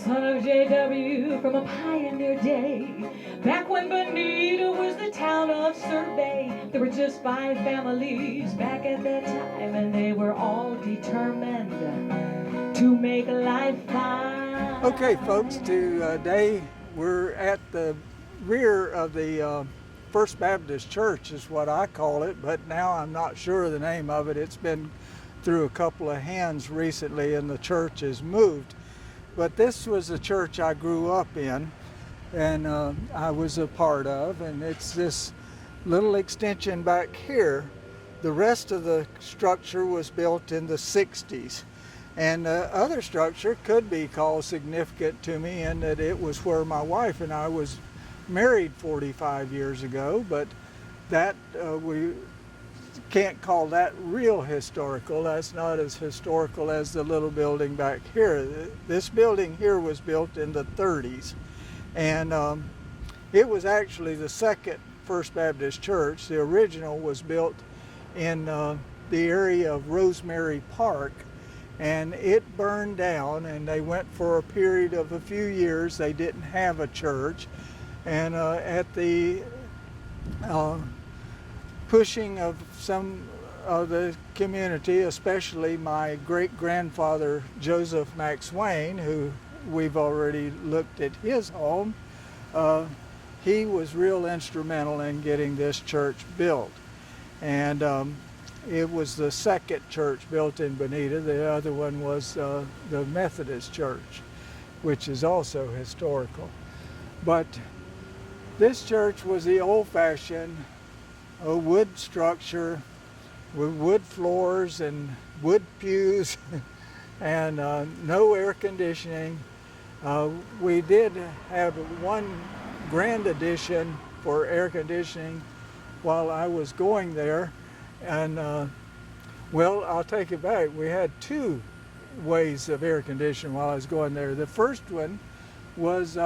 son of J.W. from a pioneer day. Back when Bonita was the town of Survey, there were just 5 families back at that time, and they were all determined to make life fine. Okay, folks, today we're at the rear of the First Baptist Church is what I call it, but now I'm not sure of the name of it. It's been through a couple of hands recently and the church has moved. But this was the church I grew up in and I was a part of, and it's this little extension back here. The rest of the structure was built in the 60s. And the other structure could be called significant to me in that it was where my wife and I was married 45 years ago, but that we can't call that real historical. That's not as historical as the little building back here. This building here was built in the 30s, and it was actually the second First Baptist Church. The original was built in the area of Rosemary Park, and it burned down, and they went for a period of a few years. They didn't have a church, and at the pushing of some of the community, especially my great-grandfather Joseph McSwain, who we've already looked at his home, he was real instrumental in getting this church built. And it was the second church built in Bonita. The other one was the Methodist Church, which is also historical. But this church was the old-fashioned wood structure with wood floors and wood pews and no air conditioning. We did have one grand addition for air conditioning while I was going there. And well, I'll take it back. We had 2 ways of air conditioning while I was going there. The first one was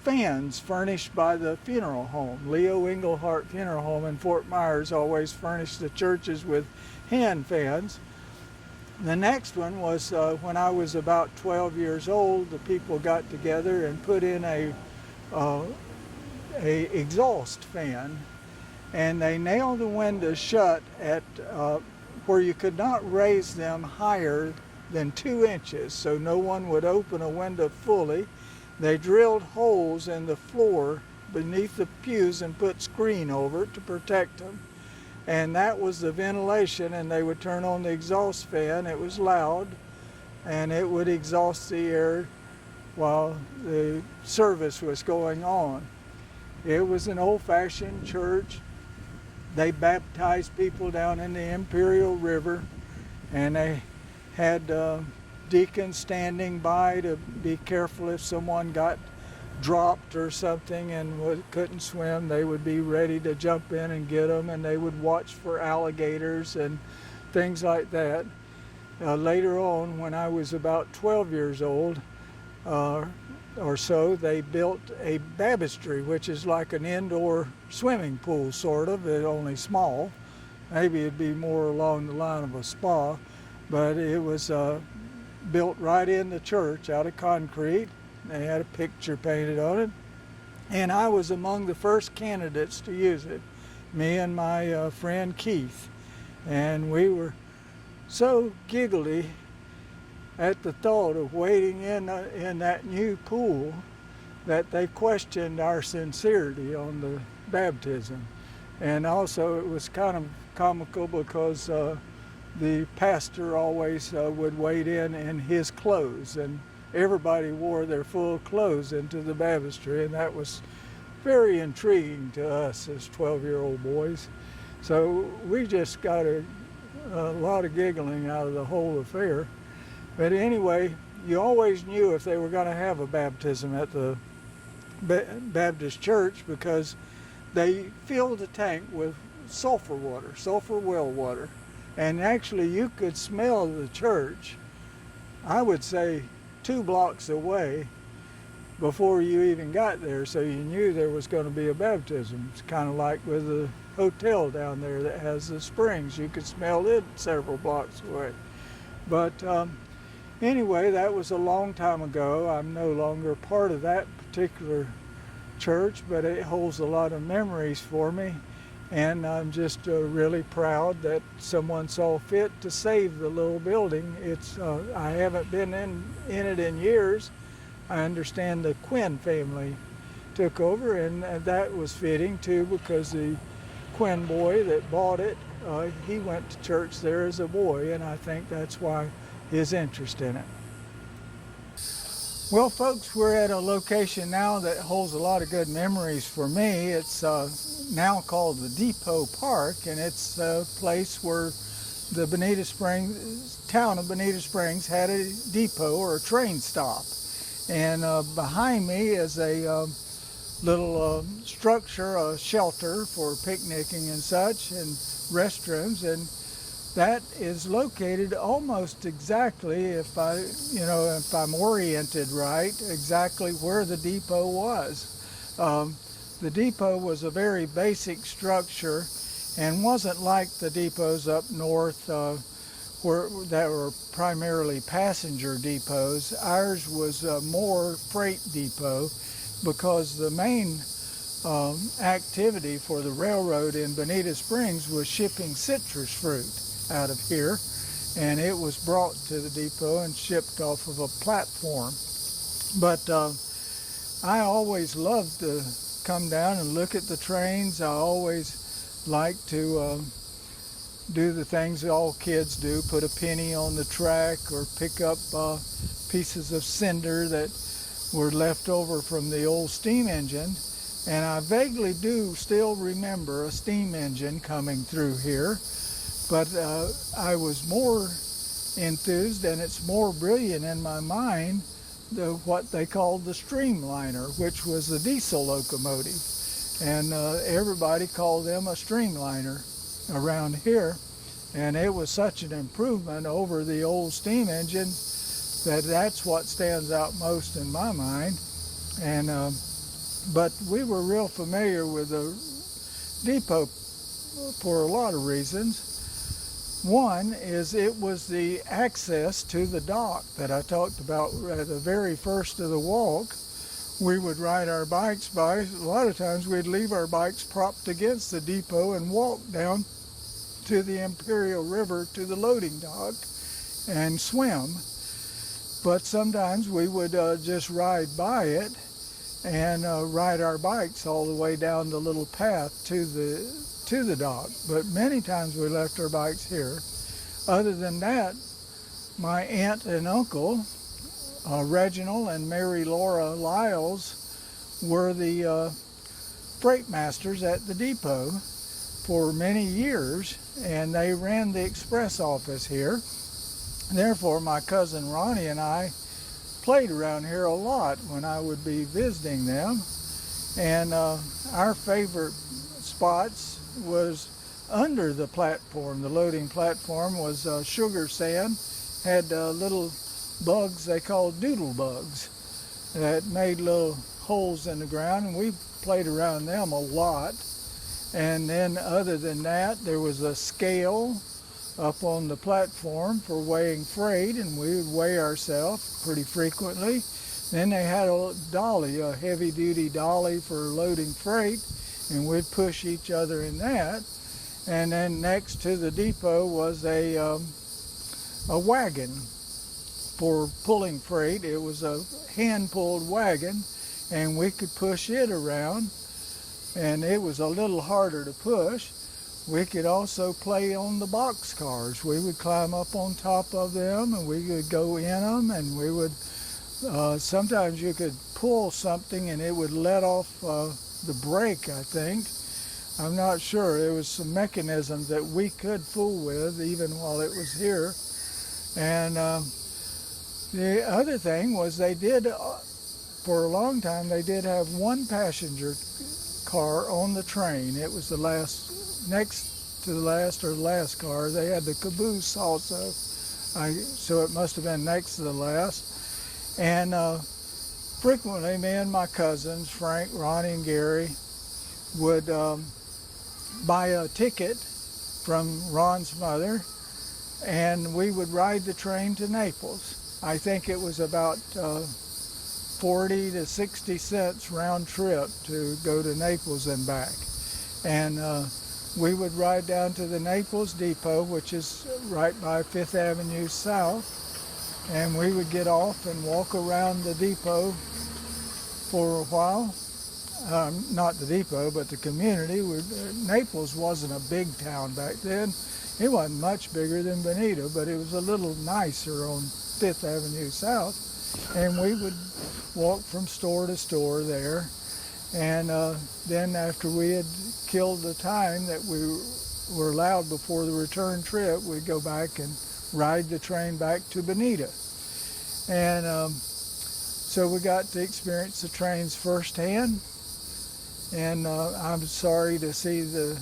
fans furnished by the funeral home. Leo Englehart Funeral Home in Fort Myers always furnished the churches with hand fans. The next one was when I was about 12 years old, the people got together and put in a exhaust fan, and they nailed the windows shut at where you could not raise them higher than 2 inches, so no one would open a window fully. They drilled holes in the floor beneath the pews and put screen over it to protect them. And that was the ventilation, and they would turn on the exhaust fan. It was loud, and it would exhaust the air while the service was going on. It was an old-fashioned church. They baptized people down in the Imperial River, and they had deacons standing by to be careful if someone got dropped or something and couldn't swim. They would be ready to jump in and get them, and they would watch for alligators and things like that. Later on, when I was about 12 years old or so, they built a baptistry, which is like an indoor swimming pool, sort of, but only small. Maybe it'd be more along the line of a spa, but it was built right in the church out of concrete. They had a picture painted on it, and I was among the first candidates to use it, me and my friend Keith. And we were so giggly at the thought of wading in that new pool that they questioned our sincerity on the baptism. And also it was kind of comical because the pastor always would wade in his clothes, and everybody wore their full clothes into the baptistry, and that was very intriguing to us as 12-year-old boys. So we just got a lot of giggling out of the whole affair. But anyway, you always knew if they were going to have a baptism at the Baptist church because they filled the tank with sulfur water, sulfur well water. And actually you could smell the church, I would say 2 blocks away before you even got there, so you knew there was going to be a baptism. It's kind of like with the hotel down there that has the springs. You could smell it several blocks away. But Anyway, that was a long time ago. I'm no longer part of that particular church, but it holds a lot of memories for me. And I'm just really proud that someone saw fit to save the little building. I haven't been in it in years. I understand the Quinn family took over, and that was fitting too, because the Quinn boy that bought it, he went to church there as a boy, and I think that's why his interest in it. Well, folks, we're at a location now that holds a lot of good memories for me. It's now called the Depot Park, and it's a place where the town of Bonita Springs had a depot or a train stop. And behind me is a little structure, a shelter for picnicking and such, and restrooms, and that is located almost exactly, if I'm oriented right, exactly where the depot was. The depot was a very basic structure and wasn't like the depots up north that were primarily passenger depots. Ours was more freight depot, because the main activity for the railroad in Bonita Springs was shipping citrus fruit out of here, and it was brought to the depot and shipped off of a platform. But I always loved to come down and look at the trains. I always liked to do the things that all kids do, put a penny on the track or pick up pieces of cinder that were left over from the old steam engine. And I vaguely do still remember a steam engine coming through here, but I was more enthused, and it's more brilliant in my mind, what they called the streamliner, which was the diesel locomotive. And everybody called them a streamliner around here. And it was such an improvement over the old steam engine that's what stands out most in my mind. And but we were real familiar with the depot for a lot of reasons. One is it was the access to the dock that I talked about at the very first of the walk. We would ride our bikes by. A lot of times we'd leave our bikes propped against the depot and walk down to the Imperial River to the loading dock and swim. But sometimes we would just ride by it and ride our bikes all the way down the little path to the dock. But many times we left our bikes here. Other than that, my aunt and uncle, Reginald and Mary Laura Liles, were the freight masters at the depot for many years, and they ran the express office here. Therefore, my cousin Ronnie and I played around here a lot when I would be visiting them. And our favorite spots was under the platform. The loading platform was sugar sand, had little bugs they called doodle bugs that made little holes in the ground, and we played around them a lot. And then other than that, there was a scale up on the platform for weighing freight, and we would weigh ourselves pretty frequently. Then they had a dolly, a heavy-duty dolly for loading freight, and we'd push each other in that. And then next to the depot was a wagon for pulling freight. It was a hand-pulled wagon, and we could push it around, and it was a little harder to push. We could also play on the box cars. We would climb up on top of them, and we would go in them, and we would, sometimes you could pull something and it would let off the brake, I think. I'm not sure. There was some mechanisms that we could fool with even while it was here. And the other thing was they did, for a long time, they did have one passenger car on the train. It was the last, next to the last or the last car. They had the caboose also, so it must have been next to the last. And frequently, me and my cousins, Frank, Ronnie, and Gary, would buy a ticket from Ron's mother, and we would ride the train to Naples. I think it was about 40 to 60 cents round trip to go to Naples and back. And we would ride down to the Naples Depot, which is right by 5th Avenue South, and we would get off and walk around the depot for a while. Not the depot, but the community. Naples wasn't a big town back then. It wasn't much bigger than Bonita, but it was a little nicer on 5th Avenue South. And we would walk from store to store there. And then after we had killed the time that we were allowed before the return trip, we'd go back and ride the train back to Bonita. And so we got to experience the trains firsthand. And I'm sorry to see the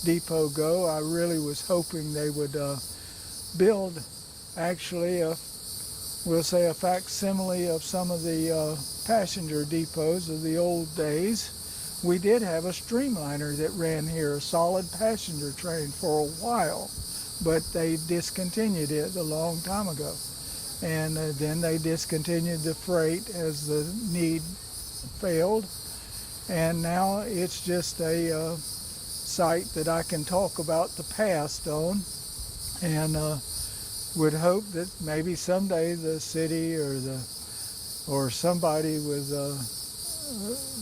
depot go. I really was hoping they would build actually we'll say a facsimile of some of the passenger depots of the old days. We did have a streamliner that ran here, a solid passenger train for a while, but they discontinued it a long time ago. And then they discontinued the freight as the need failed. And now it's just a site that I can talk about the past on, and would hope that maybe someday the city or somebody with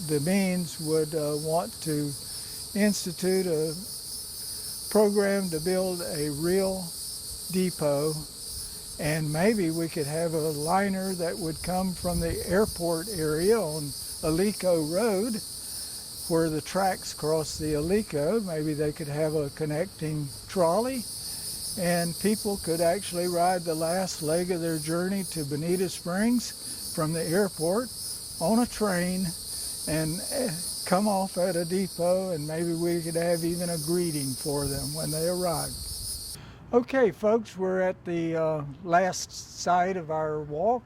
the means would want to institute a program to build a real depot, and maybe we could have a liner that would come from the airport area on Alico Road, where the tracks cross the Alico. Maybe they could have a connecting trolley, and people could actually ride the last leg of their journey to Bonita Springs from the airport on a train and come off at a depot, and maybe we could have even a greeting for them when they arrive. Okay, folks, we're at the last site of our walk,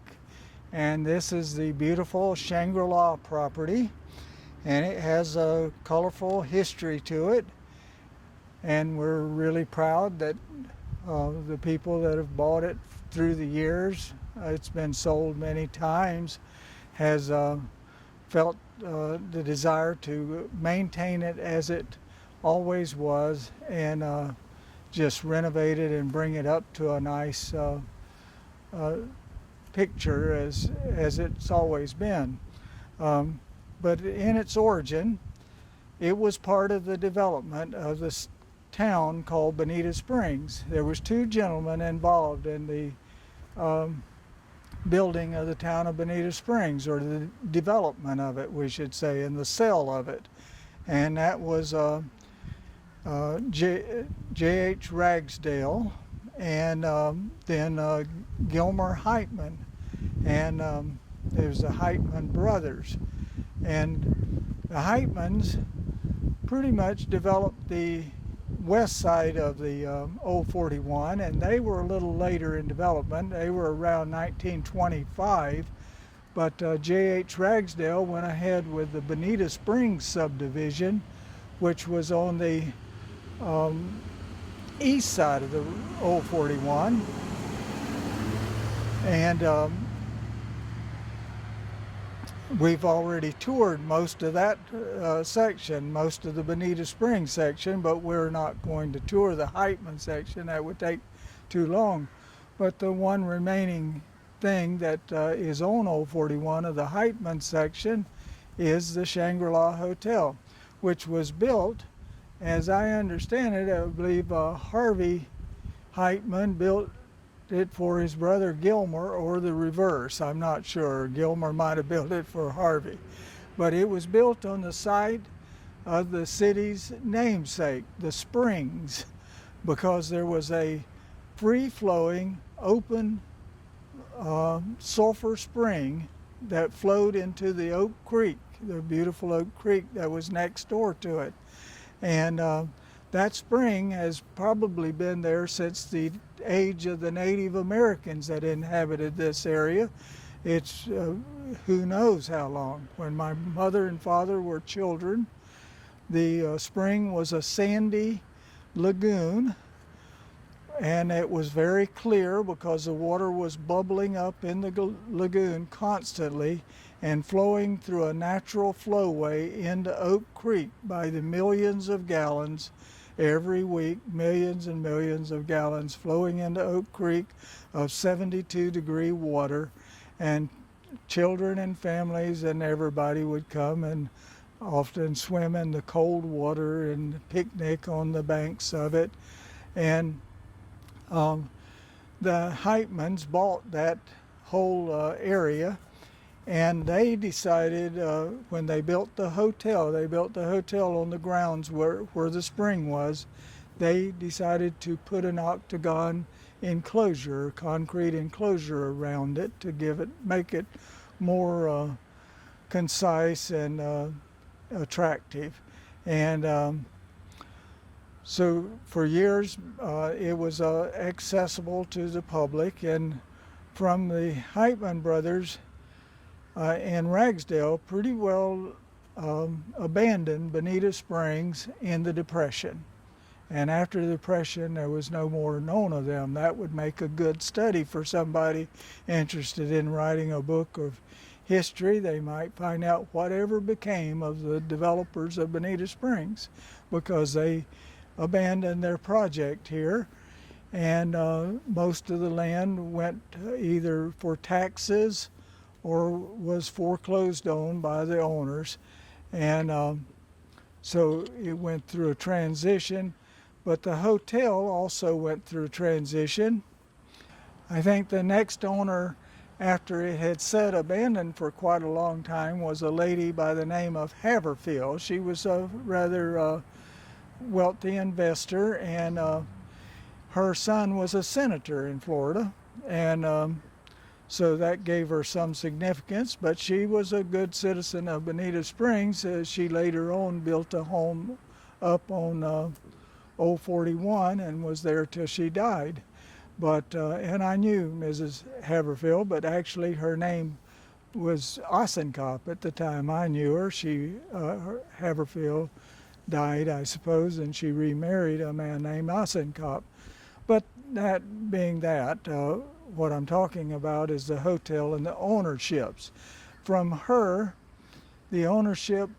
and this is the beautiful Shangri-La property, and it has a colorful history to it, and we're really proud that the people that have bought it through the years, it's been sold many times, has felt the desire to maintain it as it always was, and just renovate it and bring it up to a nice picture as it's always been. But in its origin, it was part of the development of this town called Bonita Springs. There was two gentlemen involved in the building of the town of Bonita Springs, or the development of it, we should say, and the sale of it. And that was J.H. Ragsdale and then Gilmer Heitman, and there's the Heitman brothers. And the Heitmans pretty much developed the west side of the Old 41, and they were a little later in development. They were around 1925, but J.H. Ragsdale went ahead with the Bonita Springs subdivision, which was on the east side of the Old 41, and we've already toured most of that section, most of the Bonita Springs section, but we're not going to tour the Heitman section. That would take too long. But the one remaining thing that is on Old 41 of the Heitman section is the Shangri-La Hotel, which was built, as I understand it, I believe Harvey Heitman built it for his brother Gilmer, or the reverse. I'm not sure. Gilmer might have built it for Harvey. But it was built on the site of the city's namesake, the Springs, because there was a free-flowing, open sulfur spring that flowed into the Oak Creek, the beautiful Oak Creek that was next door to it. And that spring has probably been there since the age of the Native Americans that inhabited this area. It's who knows how long. When my mother and father were children, the spring was a sandy lagoon and it was very clear because the water was bubbling up in the lagoon constantly and flowing through a natural flowway into Oak Creek by the millions of gallons every week, millions and millions of gallons flowing into Oak Creek of 72-degree water, and children and families and everybody would come and often swim in the cold water and picnic on the banks of it. And the Heitmans bought that whole area, and they decided when they built the hotel on the grounds where the spring was. They decided to put an octagon enclosure, concrete enclosure around it to make it more concise and attractive. And so for years it was accessible to the public, and from the Heitman brothers in Ragsdale pretty well abandoned Bonita Springs in the Depression. And after the Depression, there was no more known of them. That would make a good study for somebody interested in writing a book of history. They might find out whatever became of the developers of Bonita Springs, because they abandoned their project here, and most of the land went either for taxes or was foreclosed on by the owners. And so it went through a transition. But the hotel also went through a transition. I think the next owner, after it had sat abandoned for quite a long time, was a lady by the name of Haverfield. She was a rather wealthy investor, and her son was a senator in Florida, and so that gave her some significance. But she was a good citizen of Bonita Springs. She later on built a home up on Old 41 and was there till she died. But and I knew Mrs. Haverfield, but actually her name was Ossenkopf at the time I knew her. Haverfield died, I suppose, and she remarried a man named Ossenkopf. But that being that, what I'm talking about is the hotel and the ownerships. From her, the ownership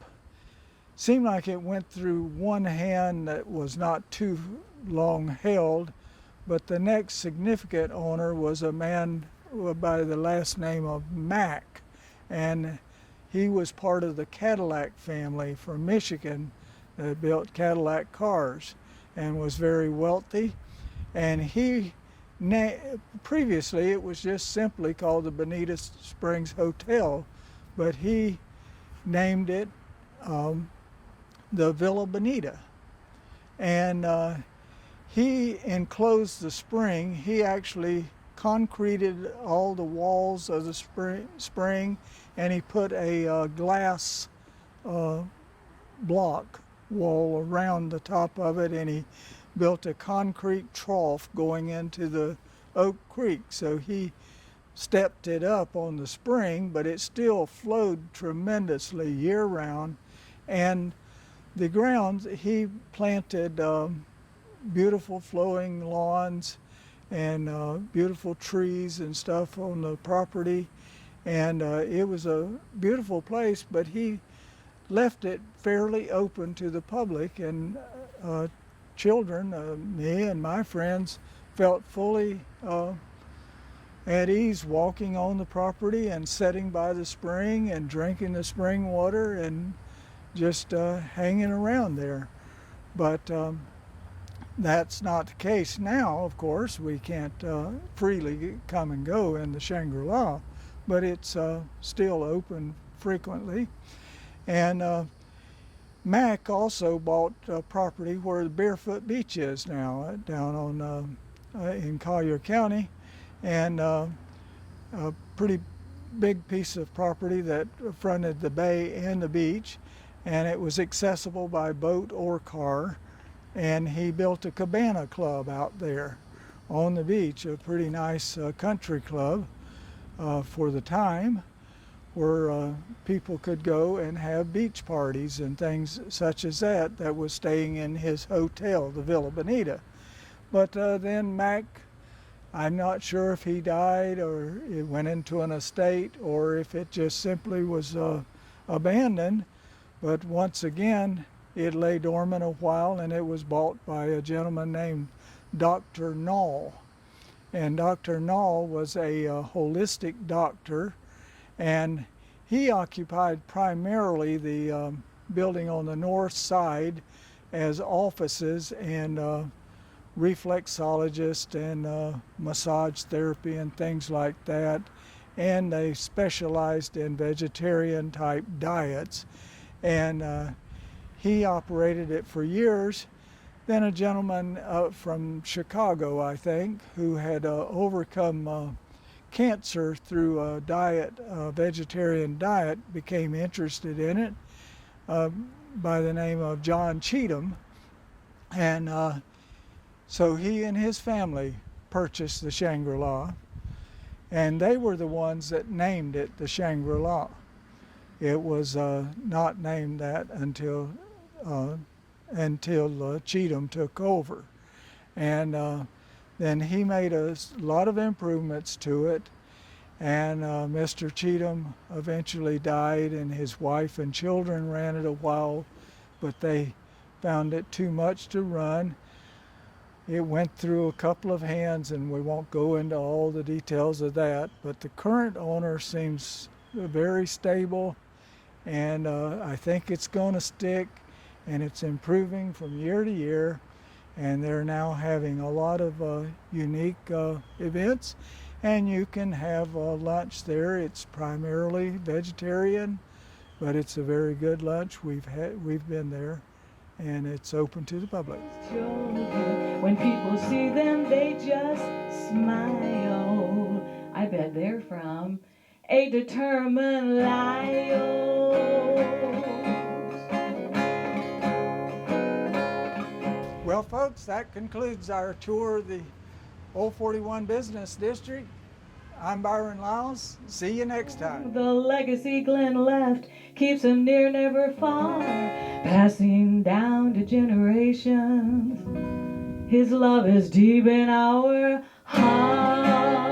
seemed like it went through one hand that was not too long held, but the next significant owner was a man by the last name of Mack, and he was part of the Cadillac family from Michigan that built Cadillac cars and was very wealthy. And previously it was just simply called the Bonita Springs Hotel, but he named it the Villa Bonita. And he enclosed the spring. He actually concreted all the walls of the spring, and he put a glass block wall around the top of it, and he built a concrete trough going into the Oak Creek. So he stepped it up on the spring, but it still flowed tremendously year-round. And the grounds, he planted beautiful flowing lawns and beautiful trees and stuff on the property. And it was a beautiful place, but he left it fairly open to the public, and children, me and my friends, felt fully at ease walking on the property and sitting by the spring and drinking the spring water and just hanging around there. But that's not the case now, of course. We can't freely come and go in the Shangri-La, but it's still open frequently. And Mack also bought property where the Barefoot Beach is now, down on in Collier County, and a pretty big piece of property that fronted the bay and the beach, and it was accessible by boat or car. And he built a cabana club out there on the beach, a pretty nice country club for the time, where people could go and have beach parties and things such as that was staying in his hotel, the Villa Bonita. But then Mac, I'm not sure if he died or it went into an estate or if it just simply was abandoned. But once again, it lay dormant a while and it was bought by a gentleman named Dr. Null. And Dr. Null was a holistic doctor, and he occupied primarily the building on the north side as offices and reflexologist and massage therapy and things like that. And they specialized in vegetarian type diets. And he operated it for years. Then a gentleman from Chicago, I think, who had overcome cancer through a vegetarian diet, became interested in it by the name of John Cheatham. And so he and his family purchased the Shangri-La, and they were the ones that named it the Shangri-La. It was not named that until Cheatham took over. And then he made a lot of improvements to it, and Mr. Cheatham eventually died, and his wife and children ran it a while, but they found it too much to run. It went through a couple of hands, and we won't go into all the details of that, but the current owner seems very stable, and I think it's going to stick, and it's improving from year to year, and they're now having a lot of unique events, and you can have lunch there. It's primarily vegetarian, but it's a very good lunch. We've been there, and it's open to the public. When people see them, they just smile. I bet they're from a determined Liles. Well, folks, that concludes our tour of the Old 41 Business District. I'm Byron Liles. See you next time. The legacy Glenn left keeps him near, never far, passing down to generations. His love is deep in our hearts.